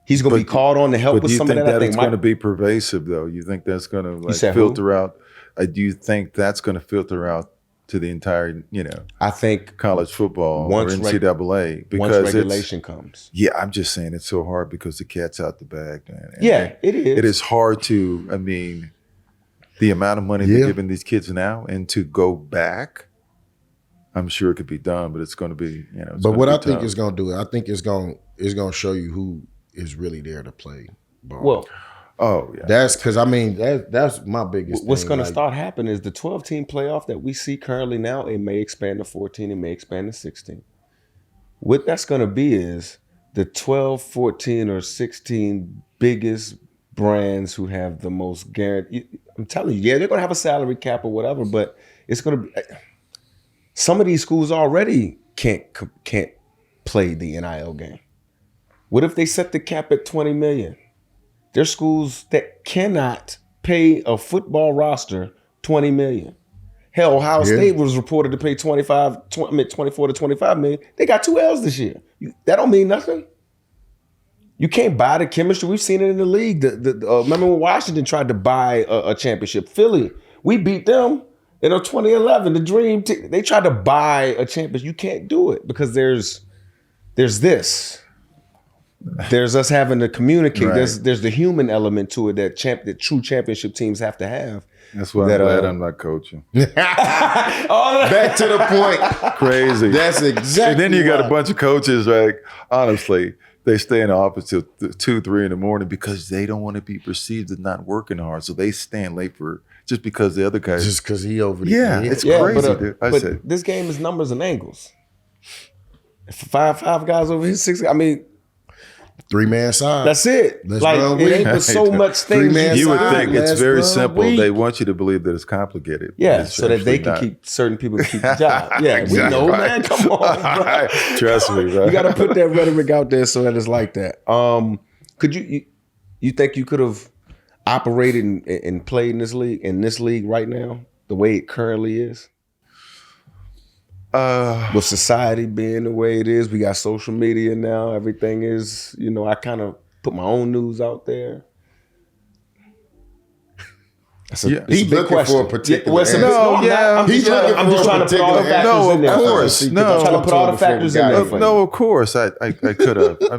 he's going to be called on to help with some of that. Do you think it's going to be pervasive, though? You think that's going to filter out? Do you think that's going to filter out to the entire, I think college football or NCAA? Because once regulation comes. Yeah, I'm just saying it's so hard because the cat's out the bag, man. It is. It is hard to, the amount of money they're giving these kids now, and to go back, I'm sure it could be done, but it's going to be, But what I think it's going to do, I think it's going to show you who is really there to play ball. Well, that's because that's my biggest. What's going to start happening is the 12-team playoff that we see currently now. It may expand to 14. It may expand to 16. What that's going to be is the 12, 14, or 16 biggest brands who have the most guarantee. I'm telling you, they're going to have a salary cap or whatever, but it's going to be. Some of these schools already can't play the NIL game. What if they set the cap at $20 million? There's schools that cannot pay a football roster $20 million. Hell, Ohio State was reported to pay 24 to $25 million. They got 2 L's this year. That don't mean nothing. You can't buy the chemistry. We've seen it in the league. Remember when Washington tried to buy a championship? Philly, we beat them in 2011. The Dream Team, they tried to buy a championship. You can't do it because there's this. There's us having to communicate. Right. There's the human element to it that true championship teams have to have. That's why I'm glad I'm not coaching. Back to the point. Crazy. That's exactly. And then you got a bunch of coaches, honestly, they stay in the office till 2, 3 in the morning because they don't want to be perceived as not working hard. So they stand late just because the other guys. Just because he over there. Yeah, it's crazy, dude. But this game is numbers and angles. If five guys over here, 6. 3-man side. That's it. Let's it ain't but so much things. You would think it's very simple. They want you to believe that it's complicated. Yeah, so that they can keep certain people to keep the job. Yeah, exactly. We know, man. Come on, bro. Trust me, bro. You got to put that rhetoric out there so that it's like that. Could you think you could have operated and played in this league right now the way it currently is? With society being the way it is, we got social media now. Everything is, I kind of put my own news out there. He's looking for a particular. I'm just trying to put all the factors in there. No, of course. I'm trying to put all the factors in there. No, of course. I could have. That's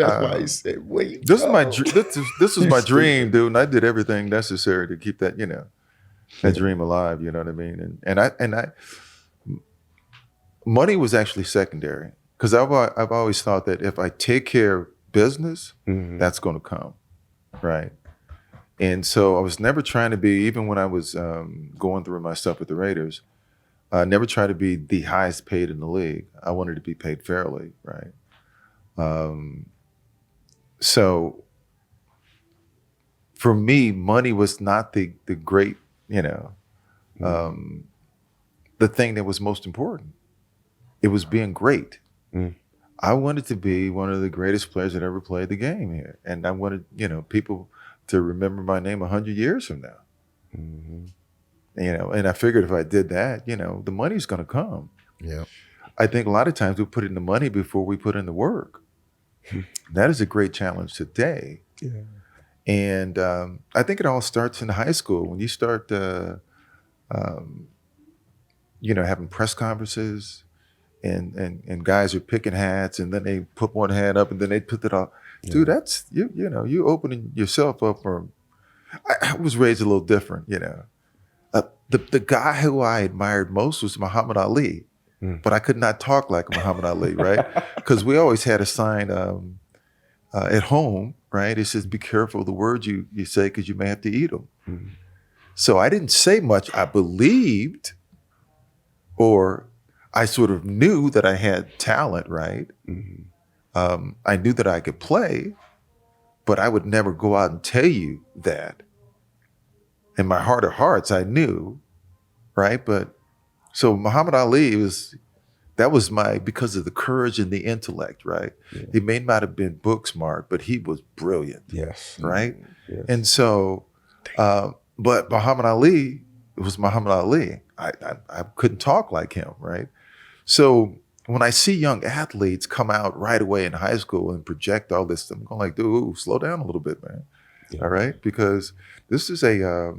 why he said, "Wait." This is my dream, dude, and I did everything necessary to keep that, that dream alive. You know what I mean? And I. Money was actually secondary because I've always thought that if I take care of business, that's going to come, right? And so I was never trying to be, even when I was going through my stuff with the Raiders, I never tried to be the highest paid in the league. I wanted to be paid fairly, right? So for me, money was not the great, the thing that was most important. It was being great. I wanted to be one of the greatest players that ever played the game here. And I wanted, people to remember my name 100 years from now. And I figured if I did that, the money's going to come. Yeah. I think a lot of times we put in the money before we put in the work. That is a great challenge today. Yeah. And I think it all starts in high school when you start, having press conferences. And guys are picking hats, and then they put one hat up, and then they put it off. Yeah. Dude, that's you opening yourself up for. I was raised a little different, The guy who I admired most was Muhammad Ali, but I could not talk like Muhammad Ali, right? Because we always had a sign at home, right? It says, "Be careful of the words you say, because you may have to eat them." So I didn't say much. I believed, or I sort of knew that I had talent, right? I knew that I could play, but I would never go out and tell you that. In my heart of hearts, I knew, right? But so Muhammad Ali was because of the courage and the intellect, right? Yeah. He may not have been book smart, but he was brilliant. Yes. Right? Yes. And so, but Muhammad Ali, it was Muhammad Ali. I couldn't talk like him, right? So when I see young athletes come out right away in high school and project all this stuff, I'm going like, dude, slow down a little bit, man. Yeah. All right? Because this is a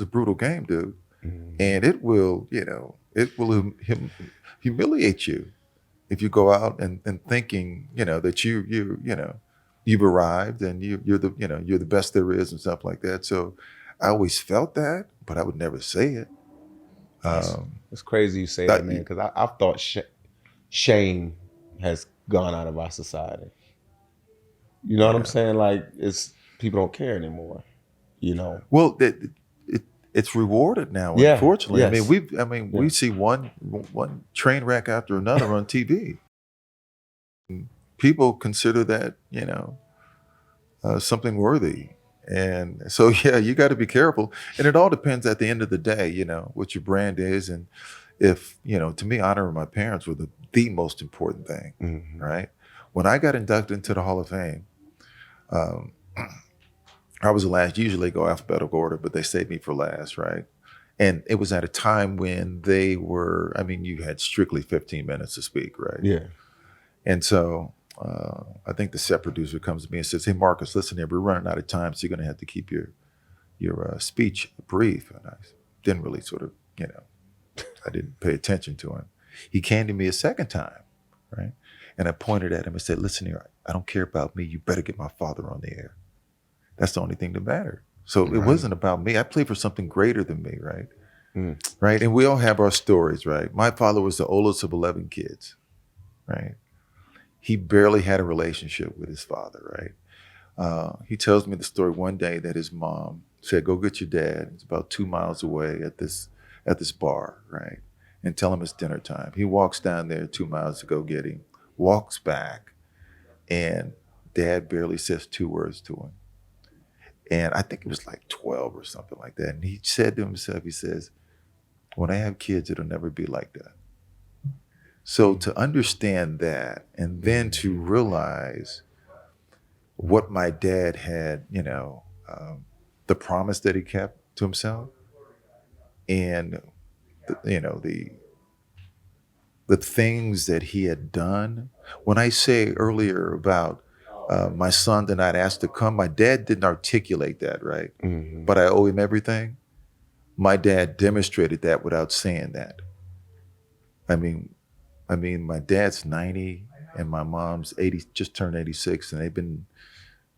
brutal game, dude. Mm-hmm. And it will humiliate you if you go out and thinking, that you've arrived and you're the best there is and stuff like that. So I always felt that, but I would never say it. It's crazy you say that, man, because I've thought shame has gone out of our society. You know what I'm saying? Like, people don't care anymore. Well, it's rewarded now. Yeah, unfortunately, yes. We see one train wreck after another on TV. People consider that something worthy, and so you got to be careful. And it all depends at the end of the day, what your brand is, and if to me, honoring my parents were the most important thing. Mm-hmm. Right? When I got inducted into the Hall of Fame, I was the last. Usually go alphabetical order, but they saved me for last, right? And it was at a time when they were, you had strictly 15 minutes to speak, right? Yeah. And so I think the set producer comes to me and says, "Hey, Marcus, listen here, we're running out of time, so you're going to have to keep your speech brief." And I didn't really I didn't pay attention to him. He came to me a second time, right? And I pointed at him and said, "Listen here, I don't care about me. You better get my father on the air. That's the only thing that mattered." So It wasn't about me. I played for something greater than me, right? Mm. Right? And we all have our stories, right? My father was the oldest of 11 kids, right? He barely had a relationship with his father, right? He tells me the story one day that his mom said, "Go get your dad. It's about 2 miles away at this bar, right? And tell him it's dinner time." He walks down there 2 miles to go get him, walks back, and dad barely says 2 words to him. And I think it was like 12 or something like that. And he said to himself, he says, "When I have kids, it'll never be like that." So to understand that, and then to realize what my dad had, the promise that he kept to himself, and the things that he had done. When I say earlier about my son did not ask to come, my dad didn't articulate that, right? Mm-hmm. But I owe him everything. My dad demonstrated that without saying that. My dad's 90 and my mom's 80, just turned 86, and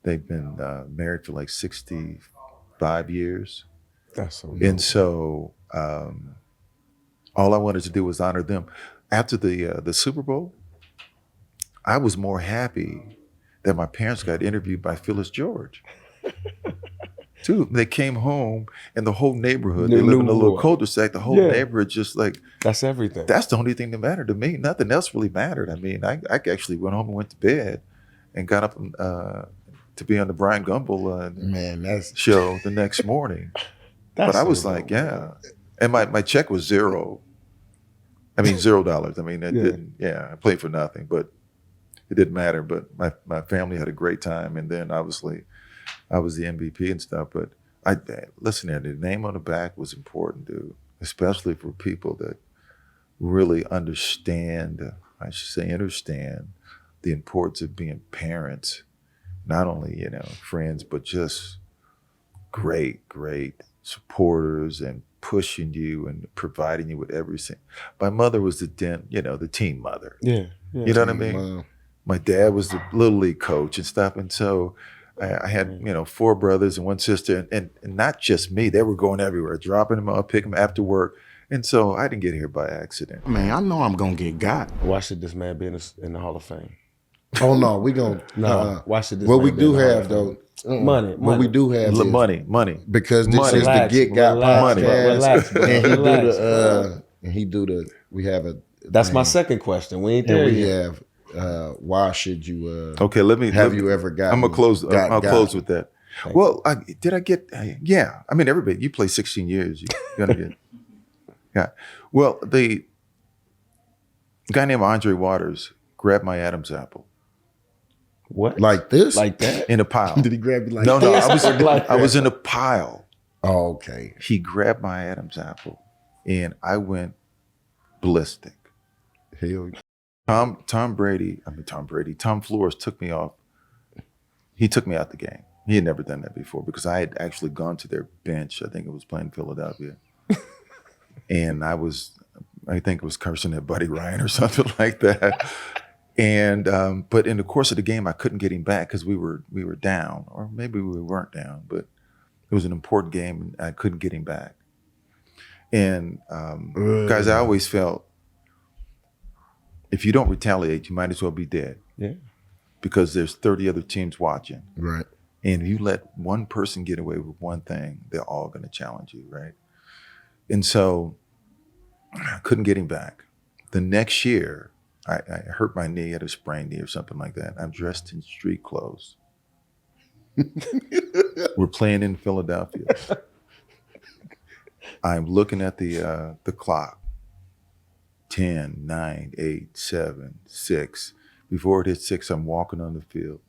they've been married for like 65 years. That's so cool. And so all I wanted to do was honor them. After the Super Bowl, I was more happy that my parents got interviewed by Phyllis George. Too. They came home and the whole neighborhood, they live in a little cul-de-sac, the whole neighborhood just like... That's everything. That's the only thing that mattered to me. Nothing else really mattered. I actually went home and went to bed and got up to be on the Brian Gumbel show the next morning. But I was like, yeah. And my check was $0. $0. I played for nothing, but it didn't matter. But my family had a great time, and then obviously I was the MVP and stuff. But listen, the name on the back was important, dude, especially for people that really understand the importance of being parents, not only friends, but just great supporters and pushing you and providing you with everything. My mother was the team mother. Yeah. You know what I mean? Wow. My dad was the little league coach and stuff. And so I had, 4 brothers and 1 sister, and not just me. They were going everywhere, dropping them off, picking them after work. And so I didn't get here by accident. Man, I know I'm going to get got. Why should this man be in the Hall of Fame? Oh, no, we going to. Why should this what man we be do in the Hall have, of though. Fame? Money. What we do have is money. Because this money. is the Get Got podcast. Relax, And we have a... That's my second question. We ain't there yet. why should you? Okay, Have you ever gotten? I'm gonna close. I'll close with that. Thank Well, did I get? Yeah, I mean, everybody. You play 16 years. You're gonna get. Yeah. Well, the guy named Andre Waters grabbed my Adam's apple. What? Like this? Like that? In a pile. Did he grab you like No, this? I was in a pile. Oh, okay. He grabbed my Adam's apple, and I went ballistic. Hell. Tom Flores took me off. He took me out the game. He had never done that before because I had actually gone to their bench. I think it was playing Philadelphia. And I think it was cursing at Buddy Ryan or something like that. And but in the course of the game, I couldn't get him back because we were down, or maybe we weren't down, but it was an important game and I couldn't get him back. And guys, I always felt if you don't retaliate, you might as well be dead. Yeah. Because there's 30 other teams watching. Right. And if you let one person get away with one thing, they're all going to challenge you, right? And so I couldn't get him back. The next year, I hurt my knee, I had a sprained knee or something like that. I'm dressed in street clothes. We're playing in Philadelphia. I'm looking at the clock. 10, 9, 8, 7, 6. Before it hits 6, I'm walking on the field.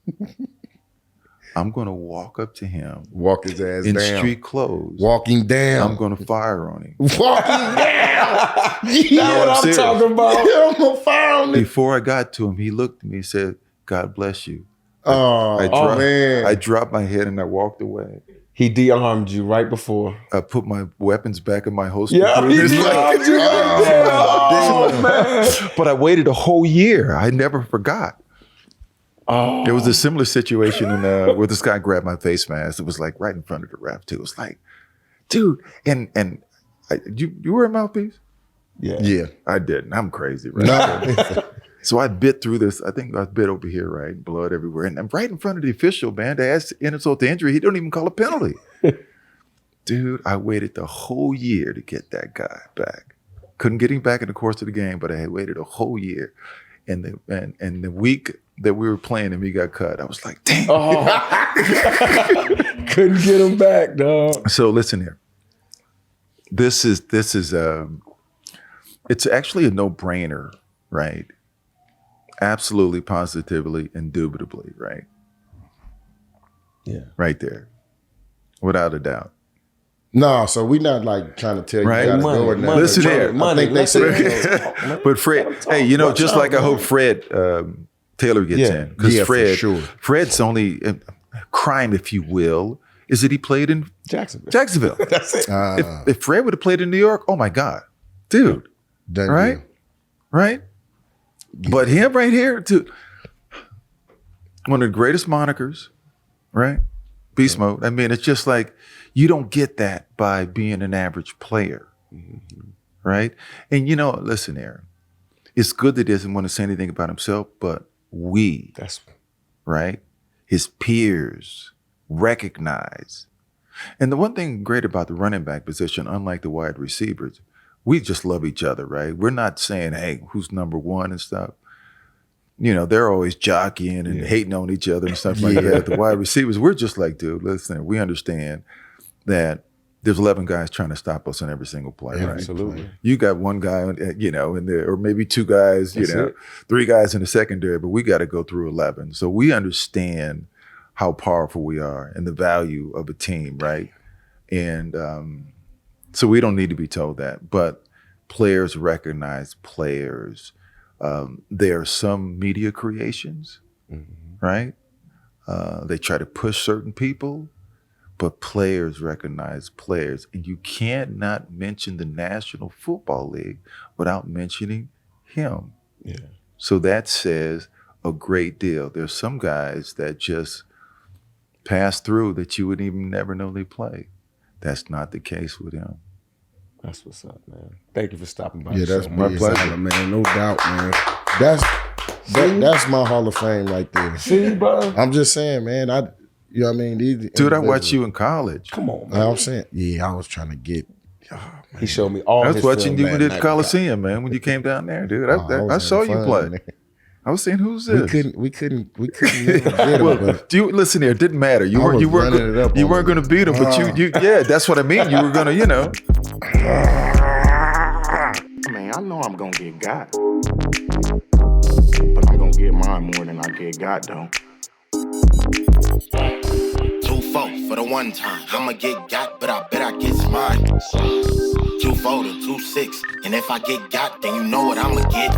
I'm going to walk up to him. Walk his ass in down. street clothes. Walking down. I'm going to fire on him. Walking down. That's what I'm talking about. I'm going to fire on him. Before I got to him, he looked at me and said, "God bless you." Man. I dropped my head and I walked away. He de-armed you right before. I put my weapons back in my holster. Yeah, he de-armed you right there. Oh, man. But I waited a whole year. I never forgot. Oh. There was a similar situation where this guy grabbed my face mask. It was like right in front of the ref too. It was like, dude, and you wear a mouthpiece? Yeah. I didn't. I'm crazy, right? No. So I bit through this. I think I bit over here, right? Blood everywhere. And I'm right in front of the official, man. To ask insult to injury, he don't even call a penalty. Dude, I waited the whole year to get that guy back. Couldn't get him back in the course of the game, but I had waited a whole year. And the week that we were playing him, he got cut. I was like, damn. Couldn't get him back, dog. So listen here. This is it's actually a no-brainer, right? Absolutely, positively, indubitably, right? Yeah. Right there. Without a doubt. No, so we're not like trying to tell you Right. gotta go or nothing. Listen here. I think they said But Fred, hey, just like I hope Fred Taylor gets in. Because for sure. Fred's only crime, if you will, is that he played in Jacksonville. That's it. If Fred would have played in New York, oh my God. Dude. Done Right? deal. Right? But him right here, too. One of the greatest monikers, right? Beast mode. I mean, it's just like you don't get that by being an average player, right? And listen here, it's good that he doesn't want to say anything about himself, but right? His peers recognize. And the one thing great about the running back position, unlike the wide receivers, we just love each other, right? We're not saying, hey, who's number one and stuff. They're always jockeying and hating on each other and stuff like that. The wide receivers, we're just like, dude, listen, we understand that there's 11 guys trying to stop us on every single play. Right? Absolutely. You got one guy, in there, or maybe two guys, three guys in the secondary, but we got to go through 11. So we understand how powerful we are and the value of a team, right? And so we don't need to be told that, but players recognize players. There are some media creations, right? They try to push certain people, but players recognize players. And you can't not mention the National Football League without mentioning him. Yeah. So that says a great deal. There's some guys that just pass through that you would even never know they play. That's not the case with him. That's what's up, man. Thank you for stopping by. Yeah, that's show, my pleasure, man. No doubt, man. That's my Hall of Fame right there. See, bro? I'm just saying, man. You know what I mean? Dude, I watched you in college. Come on, man. I'm saying, I was trying to get. He showed me all. I was his watching film, you man. at the Coliseum, man, when you came down there, dude. I saw you play. I was saying, who's this? We couldn't never get him. Well, listen here? It didn't matter. You weren't going to beat him, but yeah, that's what I mean. You were going to, Man, I know I'm gonna get got, but I'm gonna get mine more than I get got though. 2-4 for the one time. I'ma get got, but I bet I get mine. 2-4 to 2-6, and if I get got, then you know what I'ma get.